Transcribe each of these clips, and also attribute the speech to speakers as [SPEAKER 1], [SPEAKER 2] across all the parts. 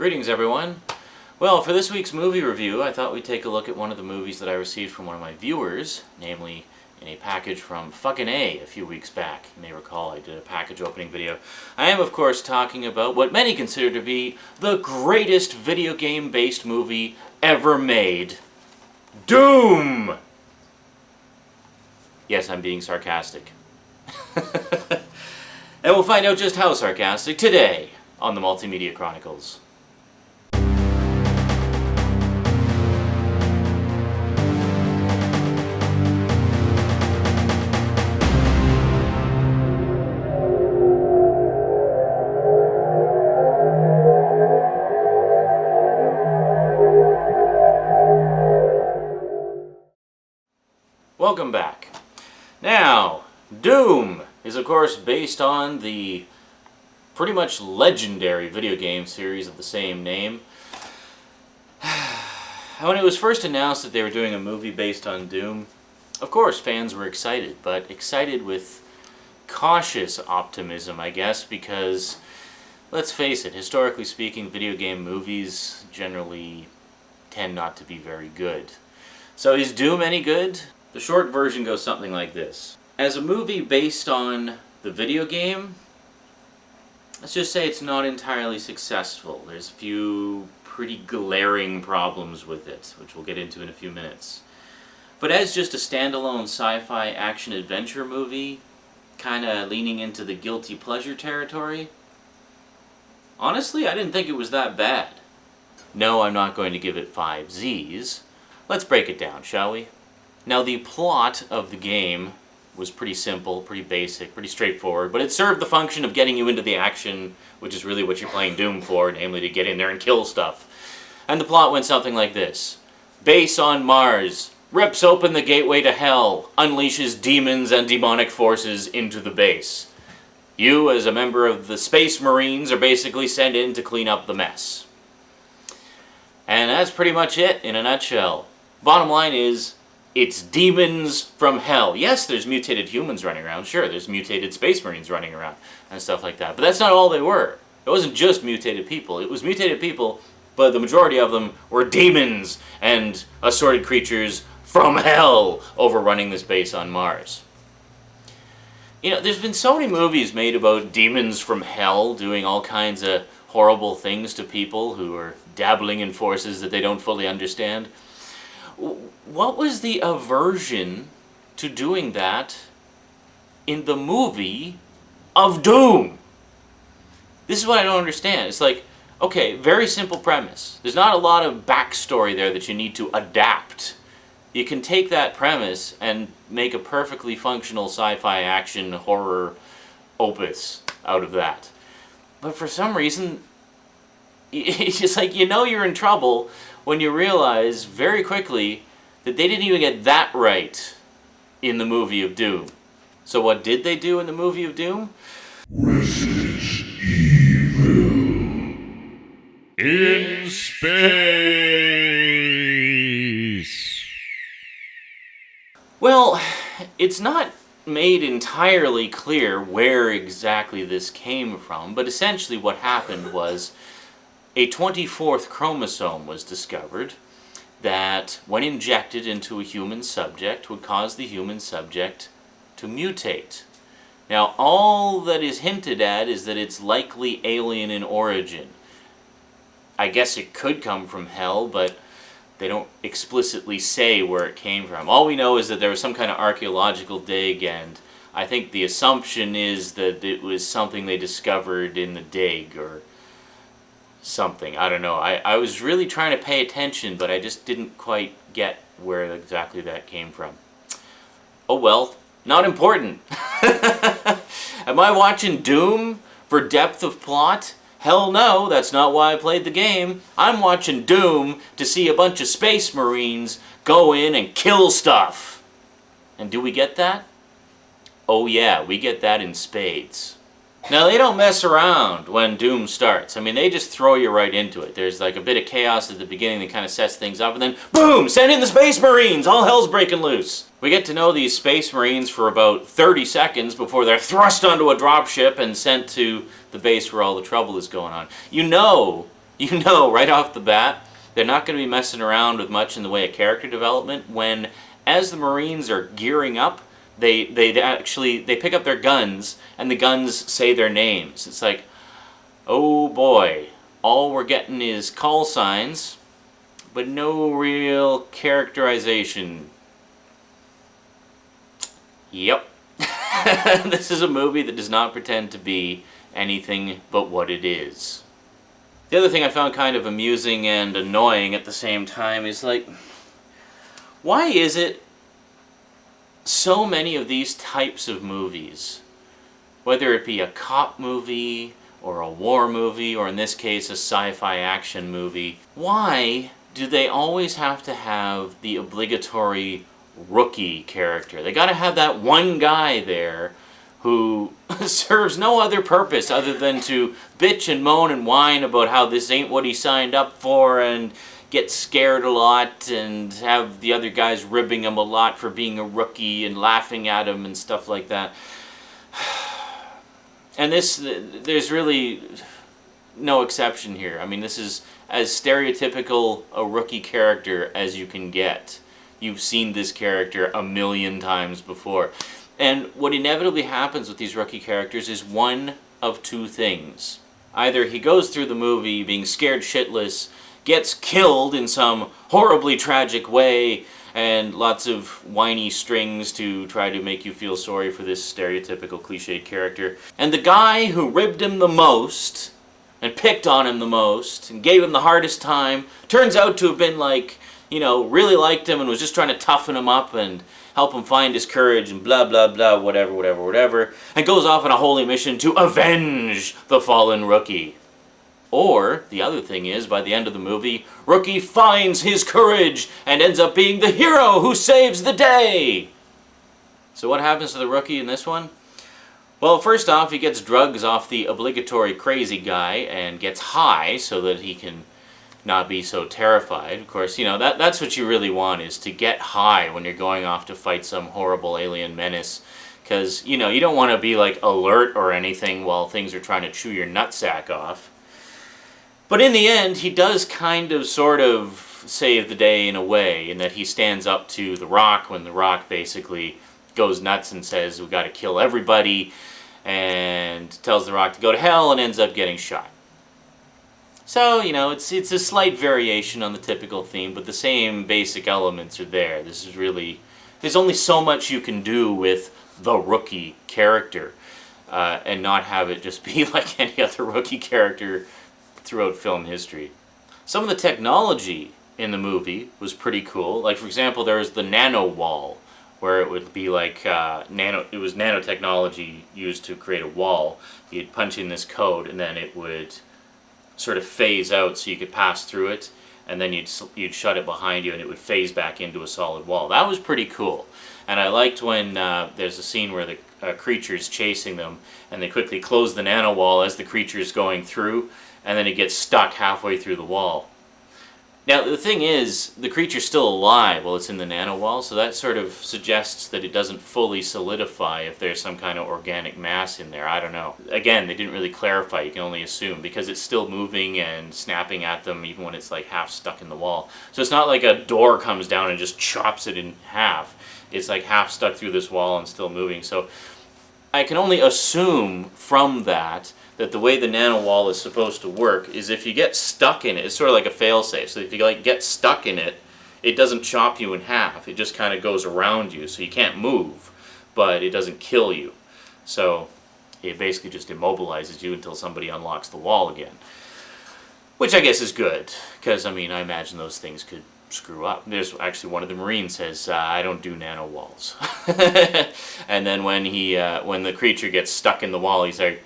[SPEAKER 1] Greetings everyone. Well, for this week's movie review, I thought we'd take a look at one of the movies that I received from one of my viewers, namely in a package from fucking A few weeks back. You may recall I did a package opening video. I am, of course, talking about what many consider to be the greatest video game-based movie ever made, Doom! Yes, I'm being sarcastic. And we'll find out just how sarcastic today on the Multimedia Chronicles. Welcome back. Now, Doom is of course based on the pretty much legendary video game series of the same name. When it was first announced that they were doing a movie based on Doom, of course fans were excited, but excited with cautious optimism, I guess, because let's face it, historically speaking, video game movies generally tend not to be very good. So is Doom any good? The short version goes something like this. As a movie based on the video game, let's just say it's not entirely successful. There's a few pretty glaring problems with it, which we'll get into in a few minutes. But as just a standalone sci-fi action-adventure movie, kind of leaning into the guilty pleasure territory, honestly, I didn't think it was that bad. No, I'm not going to give it 5 Zs. Let's break it down, shall we? Now, the plot of the game was pretty simple, pretty basic, pretty straightforward, but it served the function of getting you into the action, which is really what you're playing Doom for, namely to get in there and kill stuff. And the plot went something like this. Base on Mars rips open the gateway to hell, unleashes demons and demonic forces into the base. You, as a member of the Space Marines, are basically sent in to clean up the mess. And that's pretty much it in a nutshell. Bottom line is, it's demons from hell. Yes, there's mutated humans running around. Sure, there's mutated Space Marines running around and stuff like that. But that's not all they were. It wasn't just mutated people. It was mutated people, but the majority of them were demons and assorted creatures from hell overrunning this base on Mars. You know, there's been so many movies made about demons from hell doing all kinds of horrible things to people who are dabbling in forces that they don't fully understand. What was the aversion to doing that in the movie of Doom? This is what I don't understand. It's like, okay, very simple premise. There's not a lot of backstory there that you need to adapt. You can take that premise and make a perfectly functional sci-fi action horror opus out of that. But for some reason, it's just like, you know you're in trouble when you realize very quickly that they didn't even get that right in the movie of Doom. So what did they do in the movie of Doom?
[SPEAKER 2] Resident Evil in space.
[SPEAKER 1] Well, it's not made entirely clear where exactly this came from, but essentially what happened was a 24th chromosome was discovered that, when injected into a human subject, would cause the human subject to mutate. Now, all that is hinted at is that it's likely alien in origin. I guess it could come from hell, but they don't explicitly say where it came from. All we know is that there was some kind of archaeological dig, and I think the assumption is that it was something they discovered in the dig, or something. I don't know. I was really trying to pay attention, but I just didn't quite get where exactly that came from. Oh well, not important. Am I watching Doom for depth of plot? Hell no, that's not why I played the game. I'm watching Doom to see a bunch of Space Marines go in and kill stuff. And do we get that? Oh yeah, we get that in spades. Now, they don't mess around when Doom starts. I mean, they just throw you right into it. There's like a bit of chaos at the beginning that kind of sets things up, and then, boom! Send in the Space Marines! All hell's breaking loose! We get to know these Space Marines for about 30 seconds before they're thrust onto a dropship and sent to the base where all the trouble is going on. You know You know right off the bat, they're not going to be messing around with much in the way of character development when, as the Marines are gearing up, they pick up their guns, and the guns say their names. It's like, oh boy, all we're getting is call signs, but no real characterization. Yep. This is a movie that does not pretend to be anything but what it is. The other thing I found kind of amusing and annoying at the same time is, like, why is it so many of these types of movies, whether it be a cop movie or a war movie, or in this case a sci-fi action movie, why do they always have to have the obligatory rookie character? They gotta have that one guy there who serves no other purpose other than to bitch and moan and whine about how this ain't what he signed up for, and get scared a lot, and have the other guys ribbing him a lot for being a rookie and laughing at him and stuff like that. And there's really no exception here. I mean, this is as stereotypical a rookie character as you can get. You've seen this character a million times before. And what inevitably happens with these rookie characters is one of two things. Either he goes through the movie being scared shitless, gets killed in some horribly tragic way, and lots of whiny strings to try to make you feel sorry for this stereotypical cliched character. And the guy who ribbed him the most, and picked on him the most, and gave him the hardest time, turns out to have been like, you know, really liked him and was just trying to toughen him up and help him find his courage and blah, blah, blah, whatever, and goes off on a holy mission to avenge the fallen rookie. Or, the other thing is, by the end of the movie, Rookie finds his courage and ends up being the hero who saves the day! So what happens to the rookie in this one? Well, first off, he gets drugs off the obligatory crazy guy and gets high so that he can not be so terrified. Of course, you know, that's what you really want, is to get high when you're going off to fight some horrible alien menace. Because, you know, you don't want to be, like, alert or anything while things are trying to chew your nutsack off. But in the end, he does kind of, sort of, save the day in a way, in that he stands up to The Rock when The Rock basically goes nuts and says, we gotta kill everybody, and tells The Rock to go to hell and ends up getting shot. So, you know, it's a slight variation on the typical theme, but the same basic elements are there. This is really, there's only so much you can do with the rookie character, and not have it just be like any other rookie character throughout film history. Some of the technology in the movie was pretty cool. Like, for example, there was the nano wall, where it would be like it was nanotechnology used to create a wall. You'd punch in this code, and then it would sort of phase out so you could pass through it, and then you'd shut it behind you and it would phase back into a solid wall. That was pretty cool. And I liked when there's a scene where the creature's chasing them, and they quickly close the nano wall as the creature's going through, and then it gets stuck halfway through the wall. Now, the thing is, the creature's still alive while it's in the nano wall, so that sort of suggests that it doesn't fully solidify if there's some kind of organic mass in there. I don't know. Again, they didn't really clarify. You can only assume, because it's still moving and snapping at them even when it's like half stuck in the wall. So it's not like a door comes down and just chops it in half. It's like half stuck through this wall and still moving. So I can only assume from that the way the nano wall is supposed to work is if you get stuck in it, it's sort of like a failsafe. So if you like get stuck in it, it doesn't chop you in half. It just kind of goes around you, so you can't move, but it doesn't kill you. So it basically just immobilizes you until somebody unlocks the wall again. Which I guess is good, because I mean, I imagine those things could screw up. There's actually one of the Marines says, I don't do nano walls. And then when the creature gets stuck in the wall, he's like,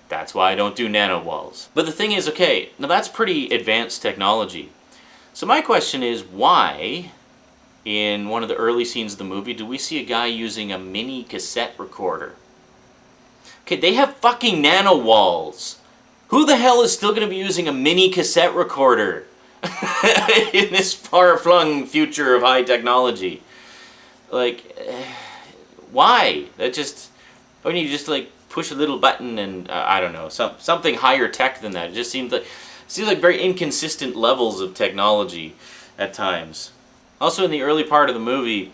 [SPEAKER 1] that's why I don't do nano walls. But the thing is, okay, now that's pretty advanced technology. So my question is, why, in one of the early scenes of the movie, do we see a guy using a mini cassette recorder? Okay, they have fucking nano walls. Who the hell is still going to be using a mini cassette recorder in this far-flung future of high technology? Like, why? That just, when you just like push a little button and I don't know, something higher tech than that. It just seems like, seems like very inconsistent levels of technology at times. Also, in the early part of the movie,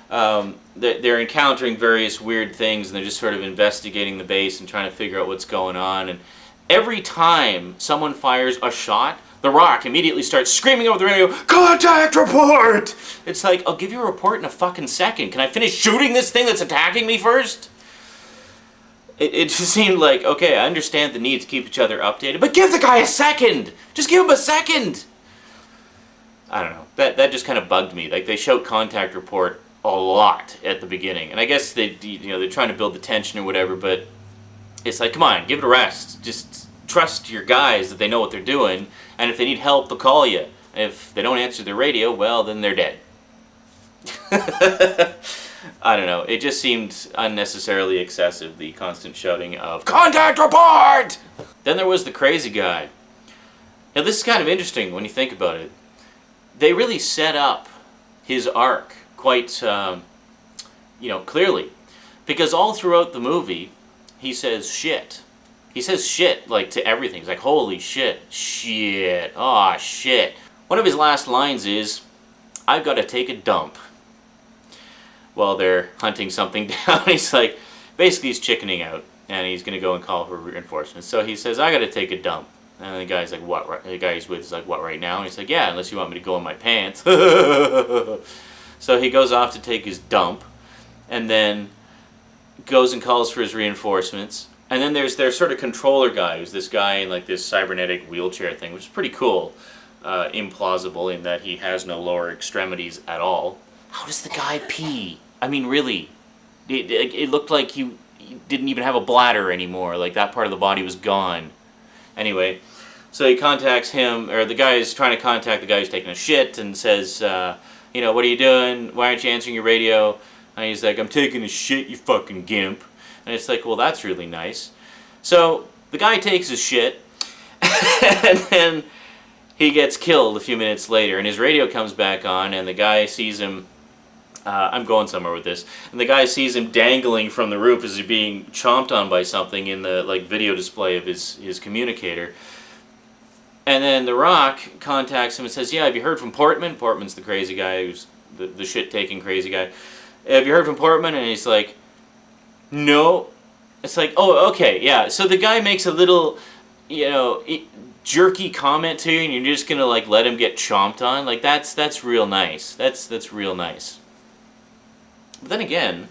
[SPEAKER 1] they're encountering various weird things, and they're just sort of investigating the base and trying to figure out what's going on. And every time someone fires a shot, The Rock immediately starts screaming over the radio, "Contact report!" It's like, I'll give you a report in a fucking second. Can I finish shooting this thing that's attacking me first? It just seemed like, okay, I understand the need to keep each other updated, but give the guy a second! Just give him a second! I don't know. That just kind of bugged me. Like, they shout contact report a lot at the beginning. And I guess they're trying to build the tension or whatever, but it's like, come on, give it a rest. Just trust your guys that they know what they're doing, and if they need help, they'll call you. If they don't answer their radio, well, then they're dead. I don't know. It just seemed unnecessarily excessive, the constant shouting of, "Contact report!" Then there was the crazy guy. Now, this is kind of interesting when you think about it. They really set up his arc quite, clearly. Because all throughout the movie, he says shit. He says shit, like, to everything. He's like, holy shit, shit, aw, shit. One of his last lines is, "I've got to take a dump." While they're hunting something down, he's like, basically he's chickening out, and he's going to go and call for reinforcements. So he says, "I got to take a dump." And the guy's like, "What?" The guy he's with is like, "What, right now?" And he's like, "Yeah, unless you want me to go in my pants." So he goes off to take his dump, and then goes and calls for his reinforcements. And then there's their sort of controller guy, who's this guy in like this cybernetic wheelchair thing, which is pretty cool. Implausible in that he has no lower extremities at all. How does the guy pee? I mean, really? It looked like he didn't even have a bladder anymore. Like, that part of the body was gone. Anyway, so he contacts him, or the guy is trying to contact the guy who's taking a shit, and says, "What are you doing? Why aren't you answering your radio?" And he's like, "I'm taking a shit, you fucking gimp." And it's like, well, that's really nice. So the guy takes his shit, and then he gets killed a few minutes later, and his radio comes back on, and the guy sees him. I'm going somewhere with this. And the guy sees him dangling from the roof as he's being chomped on by something in the video display of his communicator. And then The Rock contacts him and says, "Yeah, have you heard from Portman?" Portman's the crazy guy, who's the shit-taking crazy guy. "Have you heard from Portman?" And he's like, "No." It's like, oh, okay, yeah. So the guy makes a little, jerky comment to you, and you're just gonna let him get chomped on. Like, that's real nice. That's real nice. But then again,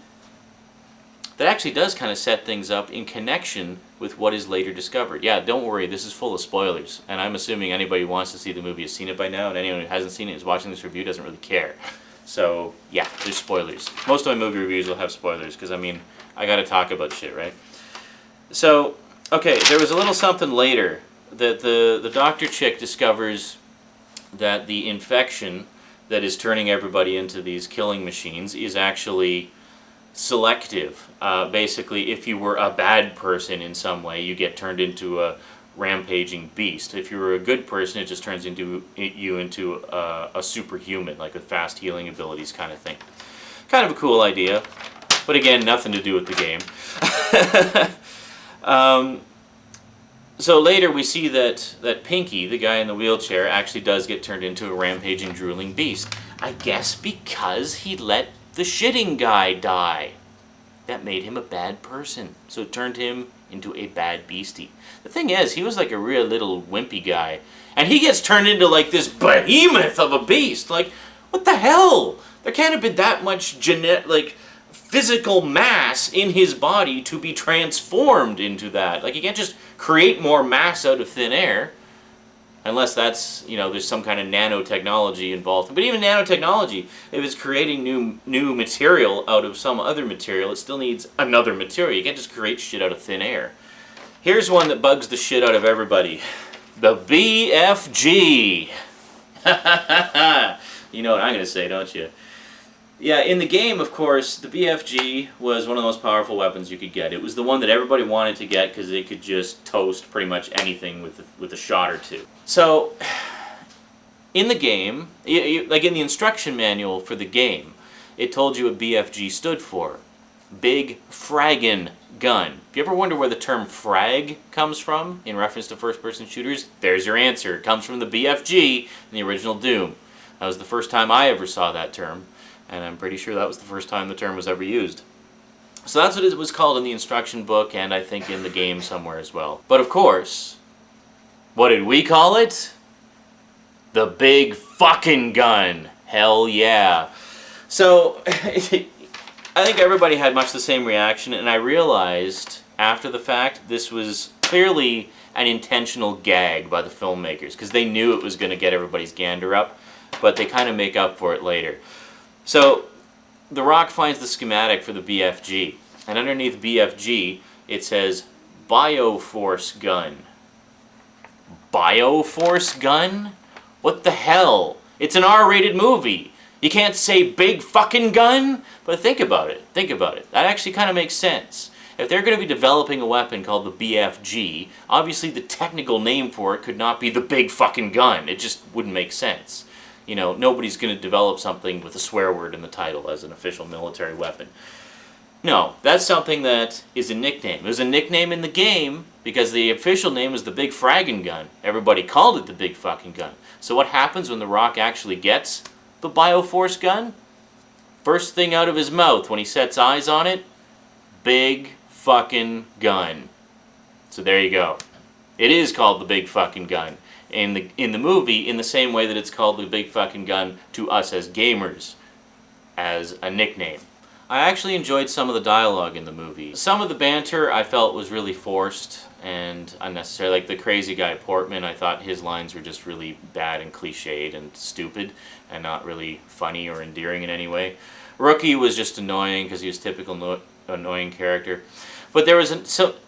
[SPEAKER 1] that actually does kind of set things up in connection with what is later discovered. Yeah, don't worry, this is full of spoilers, and I'm assuming anybody who wants to see the movie has seen it by now, and anyone who hasn't seen it is watching this review doesn't really care. So, yeah, there's spoilers. Most of my movie reviews will have spoilers, because, I gotta talk about shit, right? So, okay, there was a little something later that the doctor chick discovers that the infection that is turning everybody into these killing machines is actually selective. Basically, if you were a bad person in some way, you get turned into a rampaging beast. If you were a good person, it just turns you into a superhuman, like with fast healing abilities kind of thing. Kind of a cool idea, but again, nothing to do with the game. So later we see that Pinky, the guy in the wheelchair, actually does get turned into a rampaging, drooling beast. I guess because he let the shitting guy die. That made him a bad person. So it turned him into a bad beastie. The thing is, he was like a real little wimpy guy. And he gets turned into this behemoth of a beast. Like, what the hell? There can't have been that much physical mass in his body to be transformed into that. Like, you can't just create more mass out of thin air. Unless that's, there's some kind of nanotechnology involved. But even nanotechnology, if it's creating new material out of some other material, it still needs another material. You can't just create shit out of thin air. Here's one that bugs the shit out of everybody. The BFG. You know what I'm going to say, don't you? Yeah, in the game, of course, the BFG was one of the most powerful weapons you could get. It was the one that everybody wanted to get because it could just toast pretty much anything with a shot or two. So, in the game, like in the instruction manual for the game, it told you what BFG stood for. big fraggin' gun. If you ever wonder where the term frag comes from in reference to first-person shooters, there's your answer. It comes from the BFG in the original Doom. That was the first time I ever saw that term, and I'm pretty sure that was the first time the term was ever used. So that's what it was called in the instruction book, and I think in the game somewhere as well. But of course, what did we call it? The big fucking gun. Hell yeah. So, I think everybody had much the same reaction, and I realized after the fact this was clearly an intentional gag by the filmmakers, because they knew it was going to get everybody's gander up, but they kind of make up for it later. So, The Rock finds the schematic for the BFG, and underneath BFG it says Bioforce Gun. Bioforce Gun? What the hell? It's an R-rated movie. You can't say big fucking gun? But think about it. Think about it. That actually kind of makes sense. If they're going to be developing a weapon called the BFG, obviously the technical name for it could not be the big fucking gun. It just wouldn't make sense. You know, nobody's going to develop something with a swear word in the title as an official military weapon. No, that's something that is a nickname. It was a nickname in the game because the official name was the Big Fraggin' Gun. Everybody called it the Big Fucking Gun. So what happens when The Rock actually gets the Bioforce Gun? First thing out of his mouth when he sets eyes on it, Big Fucking Gun. So there you go. It is called the Big Fucking Gun in the movie, in the same way that it's called the Big Fucking Gun to us as gamers, as a nickname. I actually enjoyed some of the dialogue in the movie. Some of the banter I felt was really forced and unnecessary. Like the crazy guy Portman, I thought his lines were just really bad and cliched and stupid and not really funny or endearing in any way. Rookie was just annoying because he was a typical annoying character. But there was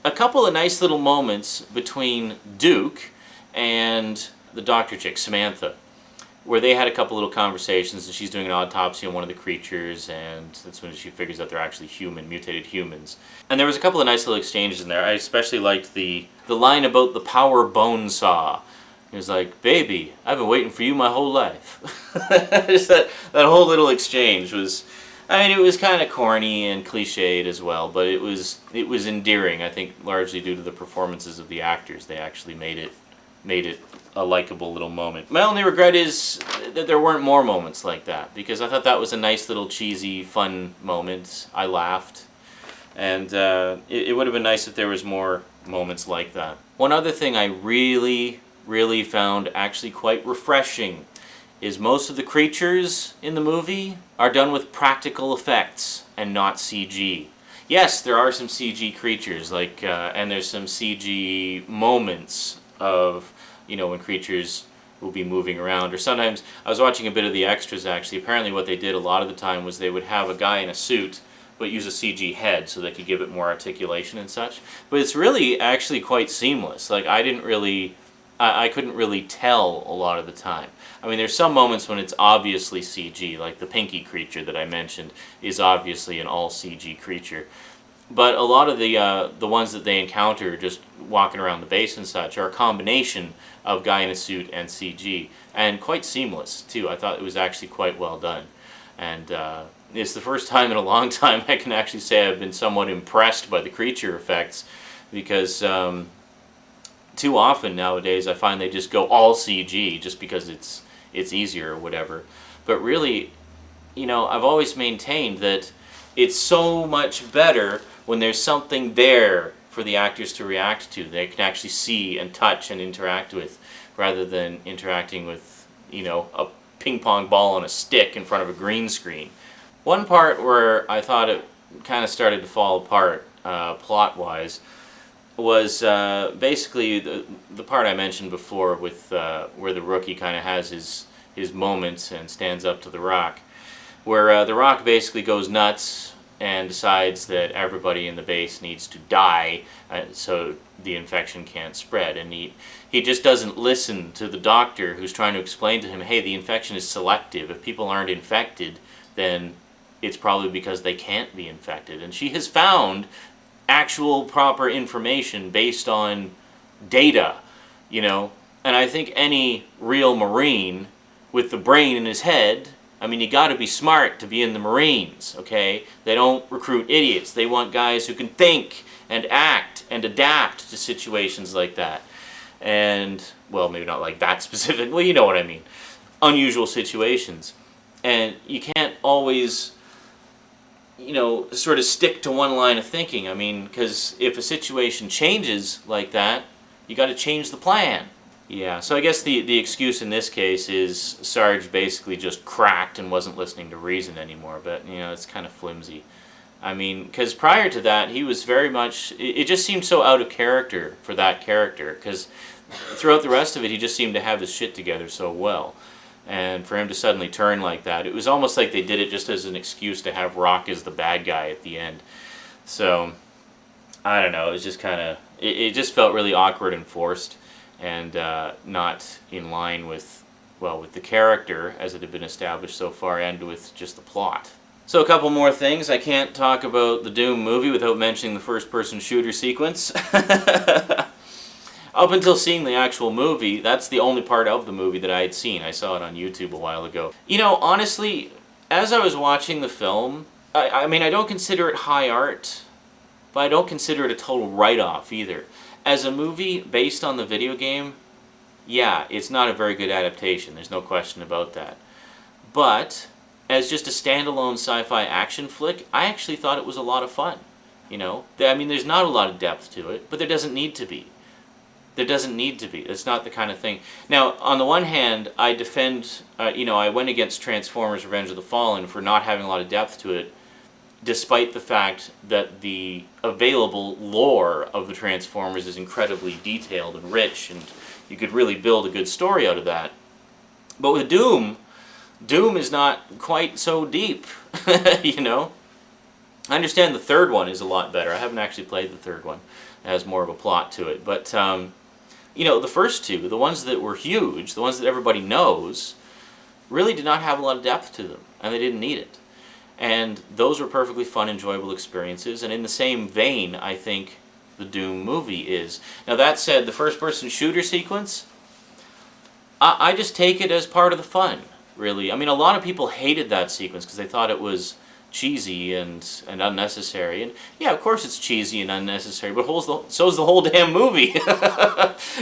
[SPEAKER 1] a couple of nice little moments between Duke and the doctor chick, Samantha, where they had a couple little conversations, and she's doing an autopsy on one of the creatures, and that's when she figures out they're actually human, mutated humans. And there was a couple of nice little exchanges in there. I especially liked the line about the power bone saw. He was like, "Baby, I've been waiting for you my whole life." Just that whole little exchange was, I mean, it was kind of corny and cliched as well, but it was endearing, I think, largely due to the performances of the actors. They actually made it a likable little moment. My only regret is that there weren't more moments like that, because I thought that was a nice little cheesy, fun moment. I laughed, and it would have been nice if there was more moments like that. One other thing I really, really found actually quite refreshing is most of the creatures in the movie are done with practical effects and not CG. Yes, there are some CG creatures, like, and there's some CG moments of, you know, when creatures will be moving around. Or sometimes, I was watching a bit of the extras actually, apparently what they did a lot of the time was they would have a guy in a suit but use a CG head so they could give it more articulation and such. But it's really actually quite seamless. Like, I couldn't really tell a lot of the time. I mean, there's some moments when it's obviously CG, like the pinky creature that I mentioned is obviously an all CG creature. But a lot of the ones that they encounter just walking around the base and such are a combination of guy in a suit and CG, and quite seamless too. I thought it was actually quite well done, and it's the first time in a long time I can actually say I've been somewhat impressed by the creature effects, because too often nowadays I find they just go all CG just because it's easier or whatever. But really, you know, I've always maintained that it's so much better when there's something there for the actors to react to. They can actually see and touch and interact with, rather than interacting with, you know, a ping pong ball on a stick in front of a green screen. One part where I thought it kind of started to fall apart, plot-wise, was basically the part I mentioned before with where the rookie kind of has his moments and stands up to The Rock, where The Rock basically goes nuts and decides that everybody in the base needs to die so the infection can't spread. And he just doesn't listen to the doctor who's trying to explain to him, hey, the infection is selective. If people aren't infected, then it's probably because they can't be infected. And she has found actual proper information based on data, you know. And I think any real Marine with the brain in his head, I mean, you gotta be smart to be in the Marines, okay? They don't recruit idiots. They want guys who can think and act and adapt to situations like that. And, well, maybe not like that specific, well, you know what I mean. Unusual situations. And you can't always, sort of stick to one line of thinking. I mean, because if a situation changes like that, you got to change the plan. Yeah, so I guess the excuse in this case is Sarge basically just cracked and wasn't listening to reason anymore, but, it's kind of flimsy. I mean, because prior to that, he was very much, it just seemed so out of character for that character, because throughout the rest of it, he just seemed to have his shit together so well. And for him to suddenly turn like that, it was almost like they did it just as an excuse to have Rock as the bad guy at the end. So, I don't know, it was just kind of, it just felt really awkward and forced, and not in line with the character as it had been established so far, and with just the plot. So a couple more things. I can't talk about the Doom movie without mentioning the first-person shooter sequence. Up until seeing the actual movie, that's the only part of the movie that I had seen. I saw it on YouTube a while ago. Honestly, as I was watching the film, I mean, I don't consider it high art, but I don't consider it a total write-off either. As a movie based on the video game, yeah, it's not a very good adaptation. There's no question about that. But as just a standalone sci-fi action flick, I actually thought it was a lot of fun. I mean, there's not a lot of depth to it, but there doesn't need to be. There doesn't need to be. It's not the kind of thing. Now, on the one hand, I defend, I went against Transformers Revenge of the Fallen for not having a lot of depth to it, despite the fact that the available lore of the Transformers is incredibly detailed and rich, and you could really build a good story out of that. But with Doom is not quite so deep, I understand the third one is a lot better. I haven't actually played the third one. It has more of a plot to it. But, the first two, the ones that were huge, the ones that everybody knows, really did not have a lot of depth to them, and they didn't need it. And those were perfectly fun, enjoyable experiences, and in the same vein, I think the Doom movie is. Now that said, the first-person shooter sequence, I just take it as part of the fun, really. I mean, a lot of people hated that sequence because they thought it was cheesy and unnecessary. And yeah, of course it's cheesy and unnecessary, but so's the whole damn movie.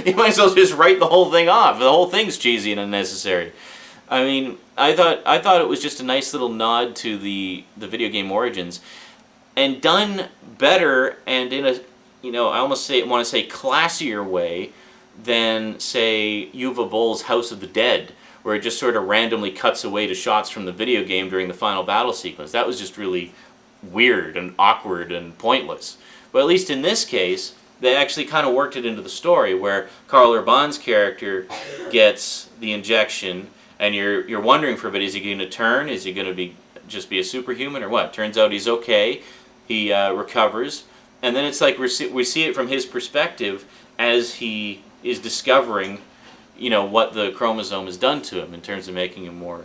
[SPEAKER 1] You might as well just write the whole thing off. The whole thing's cheesy and unnecessary. I mean, I thought it was just a nice little nod to the video game origins, and done better and in a, I almost want to say classier way than, say, Uwe Boll's House of the Dead, where it just sort of randomly cuts away to shots from the video game during the final battle sequence. That was just really weird and awkward and pointless. But at least in this case, they actually kind of worked it into the story, where Karl Urban's character gets the injection, and you're wondering for a bit, is he going to turn? Is he going to just be a superhuman or what? Turns out he's okay. He recovers. And then it's like we see it from his perspective as he is discovering, what the chromosome has done to him in terms of making him more,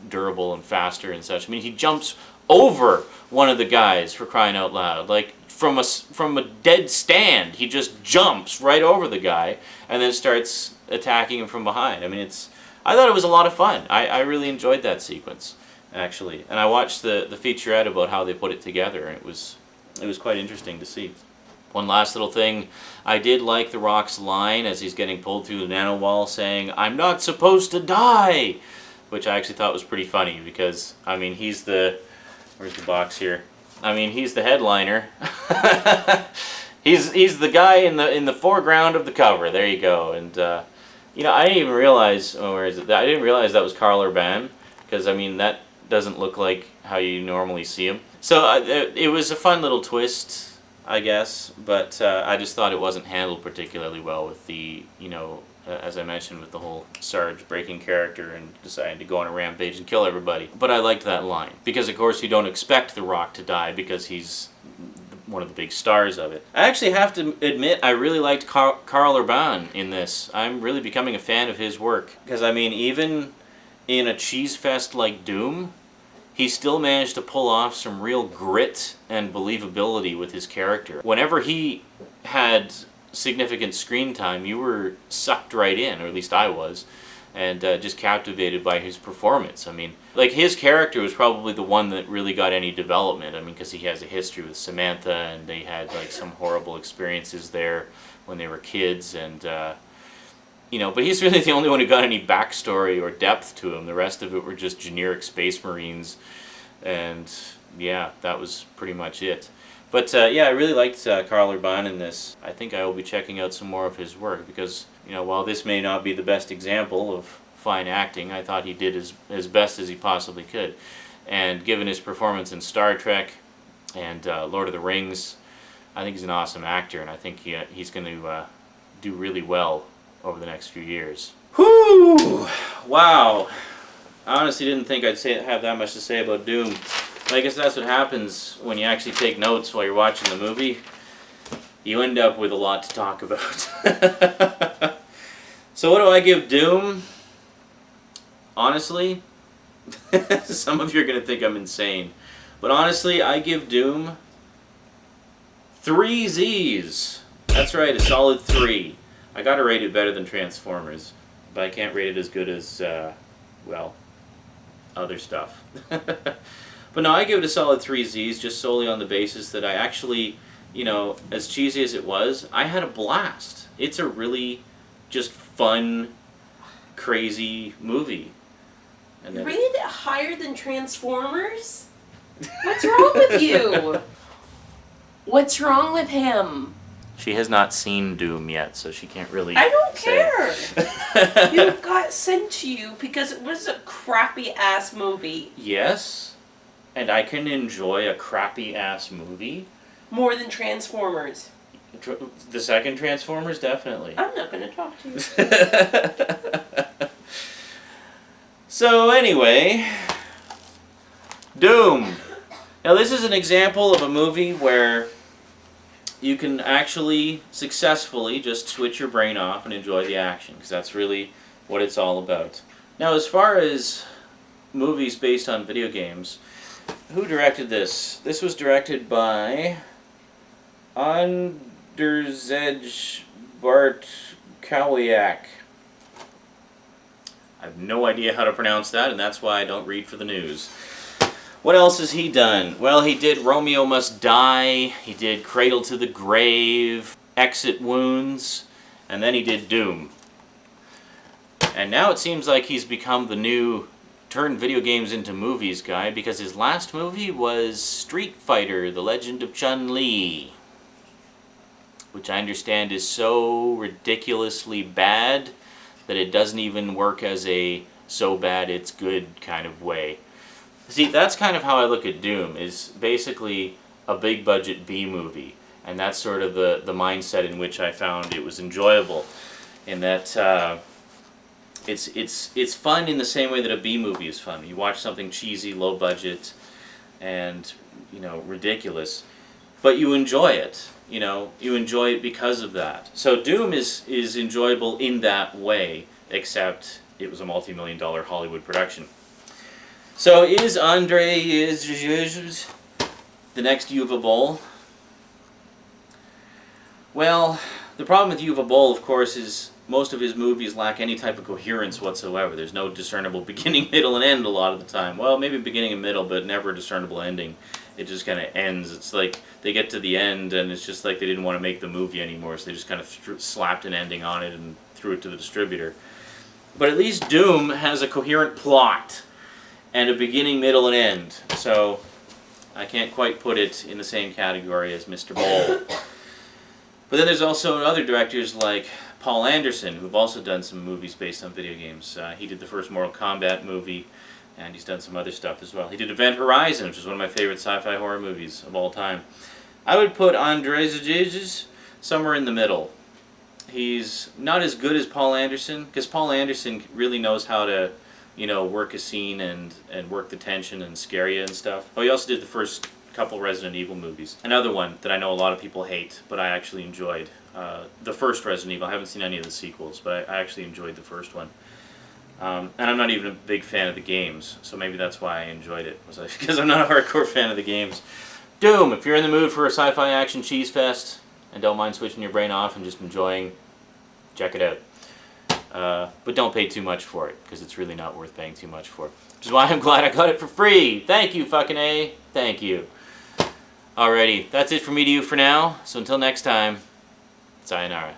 [SPEAKER 1] durable and faster and such. I mean, he jumps over one of the guys, for crying out loud. Like, from a dead stand, he just jumps right over the guy and then starts attacking him from behind. I mean, I thought it was a lot of fun. I really enjoyed that sequence, actually. And I watched the featurette about how they put it together, and it was quite interesting to see. One last little thing, I did like The Rock's line as he's getting pulled through the nanowall saying, "I'm not supposed to die!" Which I actually thought was pretty funny because, I mean, he's the... Where's the box here? I mean, he's the headliner. he's the guy in the foreground of the cover. There you go. And, I didn't even realize... Oh, where is it? I didn't realize that was Karl Urban because, I mean, that doesn't look like how you normally see him. So it was a fun little twist, I guess, but I just thought it wasn't handled particularly well with the, as I mentioned, with the whole Sarge breaking character and deciding to go on a rampage and kill everybody. But I liked that line, because of course you don't expect The Rock to die because he's one of the big stars of it. I actually have to admit, I really liked Karl Urban in this. I'm really becoming a fan of his work, because I mean, even in a cheese fest like Doom, he still managed to pull off some real grit and believability with his character. Whenever he had significant screen time, you were sucked right in, or at least I was. and just captivated by his performance. I mean, like, his character was probably the one that really got any development. I mean, because he has a history with Samantha, and they had like some horrible experiences there when they were kids, and you know, but he's really the only one who got any backstory or depth to him. The rest of it were just generic Space Marines, and yeah, that was pretty much it. But yeah, I really liked Karl Urban in this. I think I will be checking out some more of his work because, you know, while this may not be the best example of fine acting, I thought he did as best as he possibly could. And given his performance in Star Trek and Lord of the Rings, I think he's an awesome actor, and I think he's going to do really well over the next few years. Whoo! Wow. I honestly didn't think I'd have that much to say about Doom. I guess that's what happens when you actually take notes while you're watching the movie. You end up with a lot to talk about. So what do I give Doom? Honestly, some of you are going to think I'm insane. But honestly, I give Doom 3 Z's. That's right, a solid 3. I gotta rate it better than Transformers, but I can't rate it as good as, well, other stuff. But no, I give it a solid 3 Z's just solely on the basis that I actually, you know, as cheesy as it was, I had a blast. It's a really just fun, crazy movie.
[SPEAKER 3] You rated it higher than Transformers? What's wrong with you? What's wrong with him?
[SPEAKER 1] She has not seen Doom yet, so she can't really
[SPEAKER 3] I don't
[SPEAKER 1] say
[SPEAKER 3] care. You got sent to you because it was a crappy-ass movie.
[SPEAKER 1] Yes, and I can enjoy a crappy-ass movie.
[SPEAKER 3] More than Transformers.
[SPEAKER 1] The second Transformers, definitely.
[SPEAKER 3] I'm not going to talk to you.
[SPEAKER 1] So anyway, Doom. Now this is an example of a movie where you can actually successfully just switch your brain off and enjoy the action, because that's really what it's all about. Now, as far as movies based on video games, who directed this? This was directed by Andrzej Bartkowiak. I have no idea how to pronounce that, and that's why I don't read for the news. What else has he done? Well, he did Romeo Must Die, he did Cradle to the Grave, Exit Wounds, and then he did Doom. And now it seems like he's become the new turn video games into movies guy, because his last movie was Street Fighter: The Legend of Chun-Li, which I understand is so ridiculously bad that it doesn't even work as a so bad it's good kind of way. See, that's kind of how I look at Doom, is basically a big budget B movie, and that's sort of the mindset in which I found it was enjoyable, in that it's fun in the same way that a B movie is fun. You watch something cheesy, low budget, and, you know, ridiculous, but you enjoy it. You know, you enjoy it because of that. So Doom is enjoyable in that way, except it was a multi-million-dollar Hollywood production. So is Andre the next Uwe Boll? Well, the problem with Uwe Boll, of course, is most of his movies lack any type of coherence whatsoever. There's no discernible beginning, middle, and end a lot of the time. Well, maybe beginning and middle, but never a discernible ending. It just kind of ends. It's like they get to the end, and it's just like they didn't want to make the movie anymore, so they just kind of slapped an ending on it and threw it to the distributor. But at least Doom has a coherent plot and a beginning, middle, and end. So I can't quite put it in the same category as Mr. Boll. But then there's also other directors like Paul Anderson, who've also done some movies based on video games. He did the first Mortal Kombat movie, and he's done some other stuff as well. He did Event Horizon, which is one of my favorite sci-fi horror movies of all time. I would put Andrzej somewhere in the middle. He's not as good as Paul Anderson, because Paul Anderson really knows how to, you know, work a scene and work the tension and scare you and stuff. Oh, he also did the first couple Resident Evil movies. Another one that I know a lot of people hate, but I actually enjoyed. The first Resident Evil. I haven't seen any of the sequels, but I actually enjoyed the first one. And I'm not even a big fan of the games, so maybe that's why I enjoyed it, because I'm not a hardcore fan of the games. Doom, if you're in the mood for a sci-fi action cheese fest and don't mind switching your brain off and just enjoying, check it out. But don't pay too much for it, because it's really not worth paying too much for. Which is why I'm glad I got it for free. Thank you, fucking A. Thank you. Alrighty, that's it from me to you for now. So until next time, sayonara.